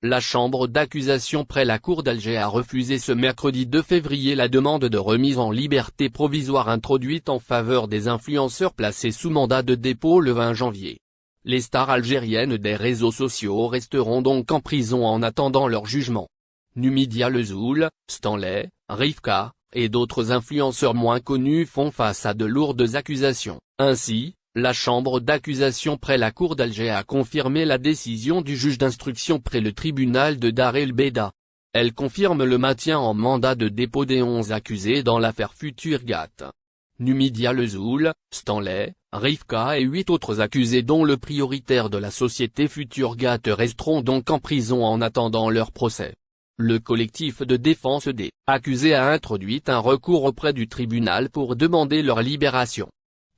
La chambre d'accusation près la cour d'Alger a refusé ce mercredi 2 février la demande de remise en liberté provisoire introduite en faveur des influenceurs placés sous mandat de dépôt le 20 janvier. Les stars algériennes des réseaux sociaux resteront donc en prison en attendant leur jugement. Numidia Lezoul, Stanley, Rivka, et d'autres influenceurs moins connus font face à de lourdes accusations. Ainsi, la chambre d'accusation près la cour d'Alger a confirmé la décision du juge d'instruction près le tribunal de Dar el Beida. Elle confirme le maintien en mandat de dépôt des 11 accusés dans l'affaire Futurgat. Numidia Lezoul, Stanley, Rivka et 8 autres accusés dont le prioritaire de la société Futurgat resteront donc en prison en attendant leur procès. Le collectif de défense des accusés a introduit un recours auprès du tribunal pour demander leur libération.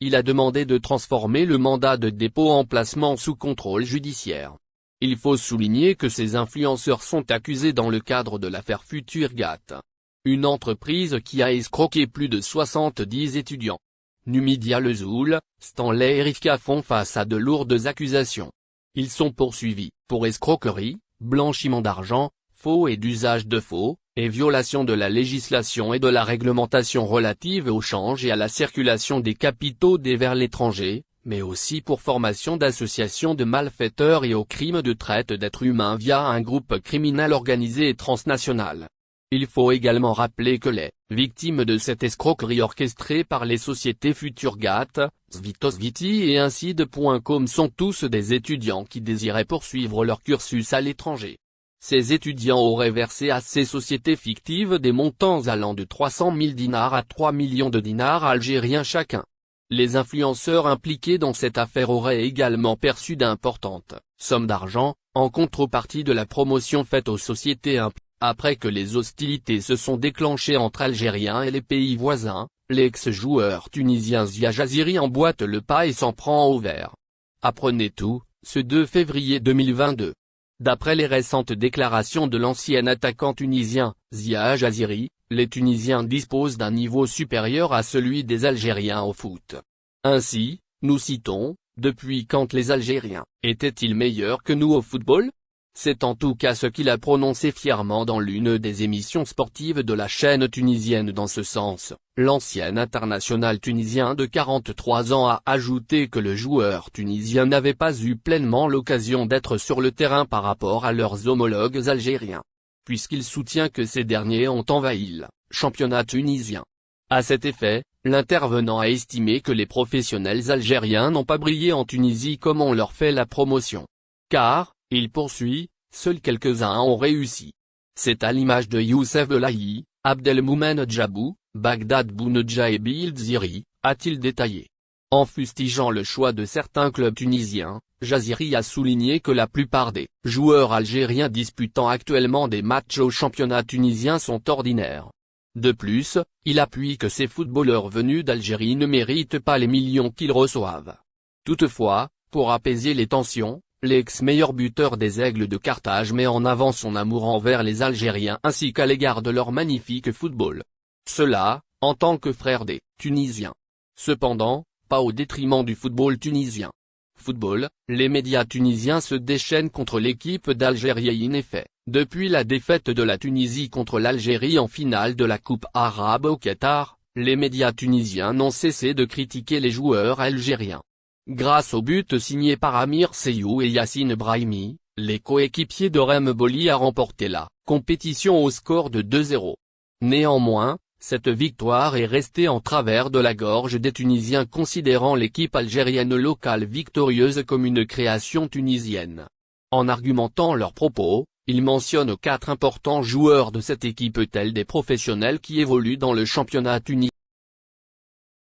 Il a demandé de transformer le mandat de dépôt en placement sous contrôle judiciaire. Il faut souligner que ces influenceurs sont accusés dans le cadre de l'affaire Futurgat, une entreprise qui a escroqué plus de 70 étudiants. Numidia Lezoul, Stanley et Rivka font face à de lourdes accusations. Ils sont poursuivis pour escroquerie, blanchiment d'argent, faux et d'usage de faux, et violation de la législation et de la réglementation relative au change et à la circulation des capitaux vers l'étranger, mais aussi pour formation d'associations de malfaiteurs et au crime de traite d'êtres humains via un groupe criminel organisé et transnational. Il faut également rappeler que les victimes de cette escroquerie orchestrée par les sociétés Futurgat, Svitosviti et Incide.com sont tous des étudiants qui désiraient poursuivre leur cursus à l'étranger. Ces étudiants auraient versé à ces sociétés fictives des montants allant de 300 000 dinars à 3 millions de dinars algériens chacun. Les influenceurs impliqués dans cette affaire auraient également perçu d'importantes sommes d'argent, en contrepartie de la promotion faite aux sociétés impliquées. Après que les hostilités se sont déclenchées entre Algériens et les pays voisins, l'ex-joueur tunisien Ziad Jaziri emboîte le pas et s'en prend au vert. Apprenez tout, ce 2 février 2022. D'après les récentes déclarations de l'ancien attaquant tunisien, Ziad Jaziri, les Tunisiens disposent d'un niveau supérieur à celui des Algériens au foot. Ainsi, nous citons, « Depuis quand les Algériens étaient-ils meilleurs que nous au football ?» C'est en tout cas ce qu'il a prononcé fièrement dans l'une des émissions sportives de la chaîne tunisienne. Dans ce sens, l'ancien international tunisien de 43 ans a ajouté que le joueur tunisien n'avait pas eu pleinement l'occasion d'être sur le terrain par rapport à leurs homologues algériens, puisqu'il soutient que ces derniers ont envahi le championnat tunisien. À cet effet, l'intervenant a estimé que les professionnels algériens n'ont pas brillé en Tunisie comme on leur fait la promotion. Car, il poursuit, seuls quelques-uns ont réussi. C'est à l'image de Youssef Belahi, Abdelmoumen Djabou, Bagdad Bounedja et Bil Ziri, a-t-il détaillé. En fustigeant le choix de certains clubs tunisiens, Jaziri a souligné que la plupart des joueurs algériens disputant actuellement des matchs au championnat tunisien sont ordinaires. De plus, il appuie que ces footballeurs venus d'Algérie ne méritent pas les millions qu'ils reçoivent. Toutefois, pour apaiser les tensions, l'ex-meilleur buteur des Aigles de Carthage met en avant son amour envers les Algériens ainsi qu'à l'égard de leur magnifique football. Cela, en tant que frère des Tunisiens. Cependant, pas au détriment du football tunisien. Football, les médias tunisiens se déchaînent contre l'équipe d'Algérie. En effet, depuis la défaite de la Tunisie contre l'Algérie en finale de la Coupe arabe au Qatar, les médias tunisiens n'ont cessé de critiquer les joueurs algériens. Grâce au but signé par Amir Seyou et Yassine Brahimi, les coéquipiers de Rem Boli a remporté la compétition au score de 2-0. Néanmoins, cette victoire est restée en travers de la gorge des Tunisiens considérant l'équipe algérienne locale victorieuse comme une création tunisienne. En argumentant leurs propos, ils mentionnent 4 importants joueurs de cette équipe tels des professionnels qui évoluent dans le championnat tunisien.